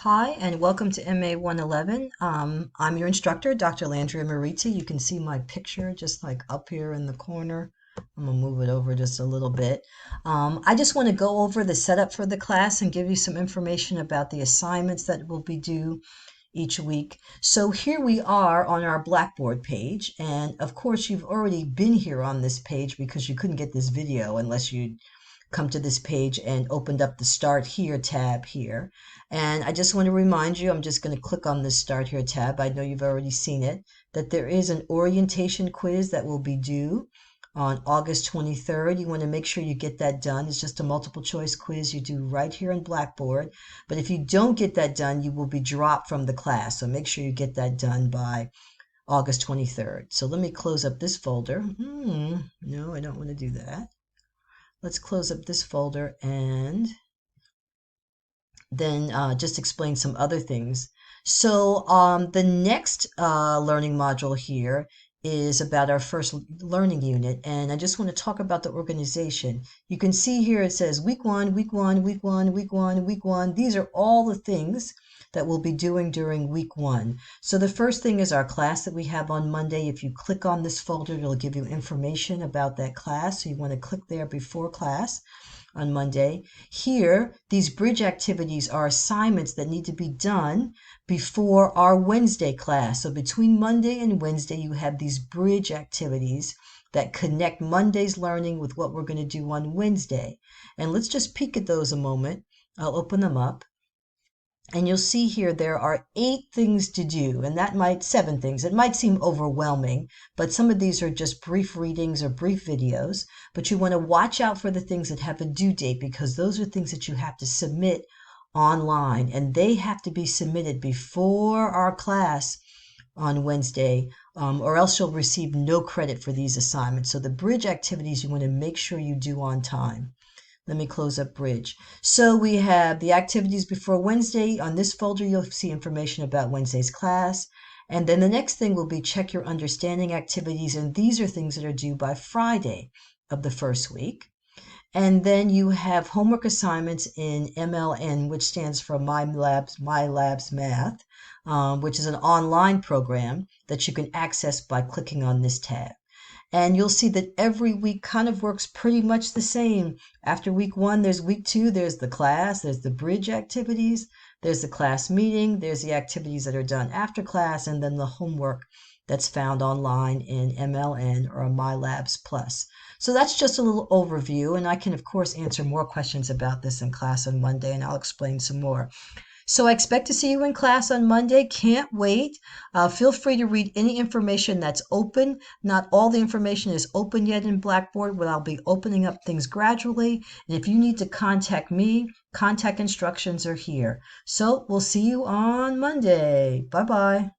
Hi, and welcome to MA 111. I'm your instructor, Dr. Landria Marita. You can see my picture just like up here in the corner. I'm gonna move it over just a little bit. I just want to go over the setup for the class and give you some information about the assignments that will be due each week. So here we are on our Blackboard page, and of course you've already been here on this page because you couldn't get this video unless you come to this page and opened up the Start Here tab here. And I just want to remind you, I'm just going to click on this Start Here tab. I know you've already seen it, that there is an orientation quiz that will be due on August 23rd. You want to make sure you get that done. It's just a multiple choice quiz you do right here in Blackboard. But if you don't get that done, you will be dropped from the class. So make sure you get that done by August 23rd. So let me close up this folder. No, I don't want to do that. Let's close up this folder and then just explain some other things. So the next learning module here is about our first learning unit, and I just want to talk about the organization. You can see here it says week one, week one, week one, week one, week one. These are all the things that we'll be doing during week one. So the first thing is our class that we have on Monday. If you click on this folder, it'll give you information about that class. So you want to click there before class on Monday. Here, these bridge activities are assignments that need to be done before our Wednesday class. So between Monday and Wednesday, you have these bridge activities that connect Monday's learning with what we're going to do on Wednesday. And let's just peek at those a moment. I'll open them up. And you'll see here there are 8 things to do, and that might 7 things. It might seem overwhelming, but some of these are just brief readings or brief videos. But you want to watch out for the things that have a due date because those are things that you have to submit online, and they have to be submitted before our class on Wednesday, or else you'll receive no credit for these assignments. So the bridge activities you want to make sure you do on time. Let me close up bridge. So we have the activities before Wednesday. On this folder, you'll see information about Wednesday's class. And then the next thing will be check your understanding activities. And these are things that are due by Friday of the first week. And then you have homework assignments in MLN, which stands for My Labs Math, which is an online program that you can access by clicking on this tab. And you'll see that every week kind of works pretty much the same. After week 1, there's week 2, there's the class, there's the bridge activities, there's the class meeting, there's the activities that are done after class, and then the homework that's found online in MLN or MyLabs Plus. So that's just a little overview, and I can, of course, answer more questions about this in class on Monday, and I'll explain some more. So I expect to see you in class on Monday. Can't wait. Feel free to read any information that's open. Not all the information is open yet in Blackboard, but I'll be opening up things gradually. And if you need to contact me, contact instructions are here. So we'll see you on Monday. Bye-bye.